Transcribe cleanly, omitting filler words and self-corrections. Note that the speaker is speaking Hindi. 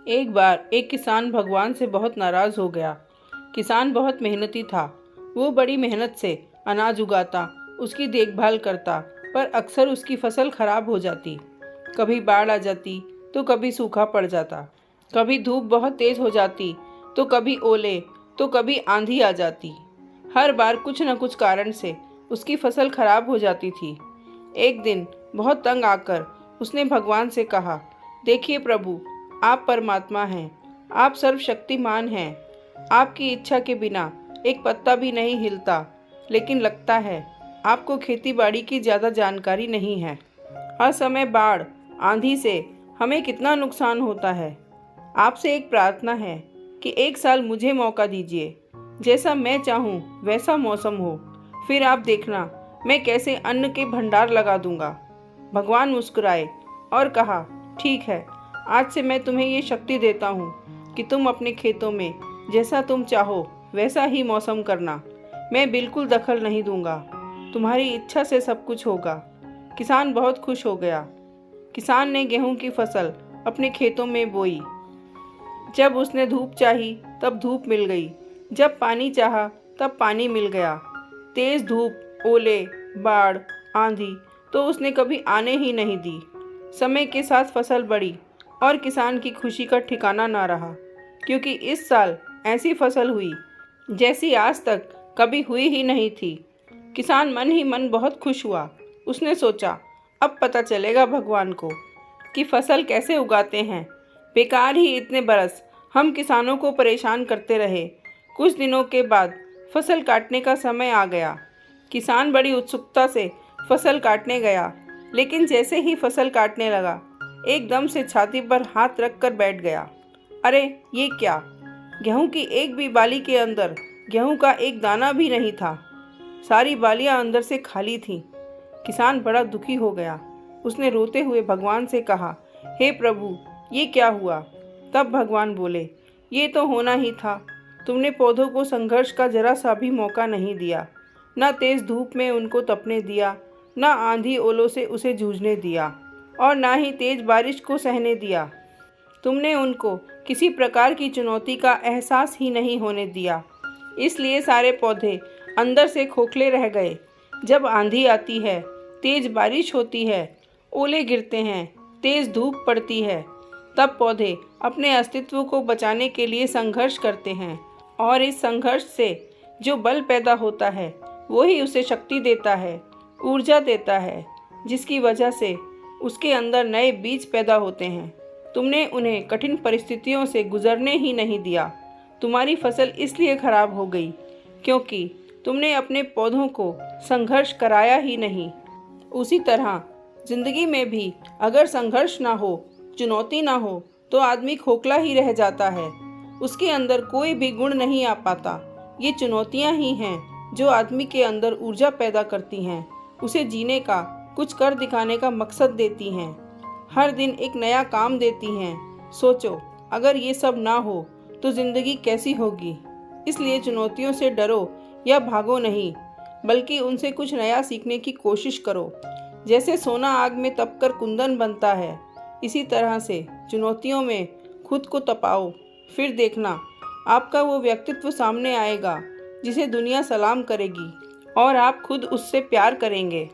एक बार एक किसान भगवान से बहुत नाराज हो गया। किसान बहुत मेहनती था। वो बड़ी मेहनत से अनाज उगाता, उसकी देखभाल करता, पर अक्सर उसकी फसल खराब हो जाती। कभी बाढ़ आ जाती तो कभी सूखा पड़ जाता, कभी धूप बहुत तेज हो जाती तो कभी ओले, तो कभी आंधी आ जाती। हर बार कुछ न कुछ कारण से उसकी फसल खराब हो जाती थी। एक दिन बहुत तंग आकर उसने भगवान से कहा, देखिए प्रभु, आप परमात्मा हैं, आप सर्वशक्तिमान हैं। आपकी इच्छा के बिना एक पत्ता भी नहीं हिलता, लेकिन लगता है आपको खेतीबाड़ी की ज़्यादा जानकारी नहीं है। हर समय बाढ़, आंधी से हमें कितना नुकसान होता है। आपसे एक प्रार्थना है कि एक साल मुझे मौका दीजिए, जैसा मैं चाहूँ वैसा मौसम हो, फिर आप देखना मैं कैसे अन्न के भंडार लगा दूंगा। भगवान मुस्कुराए और कहा, ठीक है, आज से मैं तुम्हें ये शक्ति देता हूँ कि तुम अपने खेतों में जैसा तुम चाहो वैसा ही मौसम करना। मैं बिल्कुल दखल नहीं दूंगा, तुम्हारी इच्छा से सब कुछ होगा। किसान बहुत खुश हो गया। किसान ने गेहूं की फसल अपने खेतों में बोई। जब उसने धूप चाही तब धूप मिल गई, जब पानी चाहा तब पानी मिल गया। तेज धूप, ओले, बाढ़, आंधी तो उसने कभी आने ही नहीं दी। समय के साथ फसल बढ़ी और किसान की खुशी का ठिकाना ना रहा, क्योंकि इस साल ऐसी फसल हुई जैसी आज तक कभी हुई ही नहीं थी। किसान मन ही मन बहुत खुश हुआ। उसने सोचा, अब पता चलेगा भगवान को कि फसल कैसे उगाते हैं। बेकार ही इतने बरस हम किसानों को परेशान करते रहे। कुछ दिनों के बाद फसल काटने का समय आ गया। किसान बड़ी उत्सुकता से फसल काटने गया, लेकिन जैसे ही फसल काटने लगा, एकदम से छाती पर हाथ रख कर बैठ गया। अरे ये क्या? गेहूं की एक भी बाली के अंदर गेहूं का एक दाना भी नहीं था। सारी बालियां अंदर से खाली थीं। किसान बड़ा दुखी हो गया। उसने रोते हुए भगवान से कहा, हे प्रभु, ये क्या हुआ? तब भगवान बोले, ये तो होना ही था। तुमने पौधों को संघर्ष का जरा सा भी मौका नहीं दिया। न तेज धूप में उनको तपने दिया, न आंधी ओलों से उसे जूझने दिया, और ना ही तेज बारिश को सहने दिया। तुमने उनको किसी प्रकार की चुनौती का एहसास ही नहीं होने दिया। इसलिए सारे पौधे अंदर से खोखले रह गए। जब आंधी आती है, तेज बारिश होती है, ओले गिरते हैं, तेज धूप पड़ती है, तब पौधे अपने अस्तित्व को बचाने के लिए संघर्ष करते हैं, और इस संघर्ष से जो बल पैदा होता है वही उसे शक्ति देता है, ऊर्जा देता है, जिसकी वजह से उसके अंदर नए बीज पैदा होते हैं। तुमने उन्हें कठिन परिस्थितियों से गुजरने ही नहीं दिया। तुम्हारी फसल इसलिए खराब हो गई क्योंकि तुमने अपने पौधों को संघर्ष कराया ही नहीं। उसी तरह जिंदगी में भी अगर संघर्ष ना हो, चुनौती ना हो, तो आदमी खोखला ही रह जाता है। उसके अंदर कोई भी गुण नहीं आ पाता। ये चुनौतियाँ ही हैं जो आदमी के अंदर ऊर्जा पैदा करती हैं, उसे जीने का, कुछ कर दिखाने का मकसद देती हैं, हर दिन एक नया काम देती हैं। सोचो, अगर ये सब ना हो तो ज़िंदगी कैसी होगी? इसलिए चुनौतियों से डरो या भागो नहीं, बल्कि उनसे कुछ नया सीखने की कोशिश करो। जैसे सोना आग में तपकर कुंदन बनता है, इसी तरह से चुनौतियों में खुद को तपाओ। फिर देखना, आपका वो व्यक्तित्व सामने आएगा जिसे दुनिया सलाम करेगी, और आप खुद उससे प्यार करेंगे।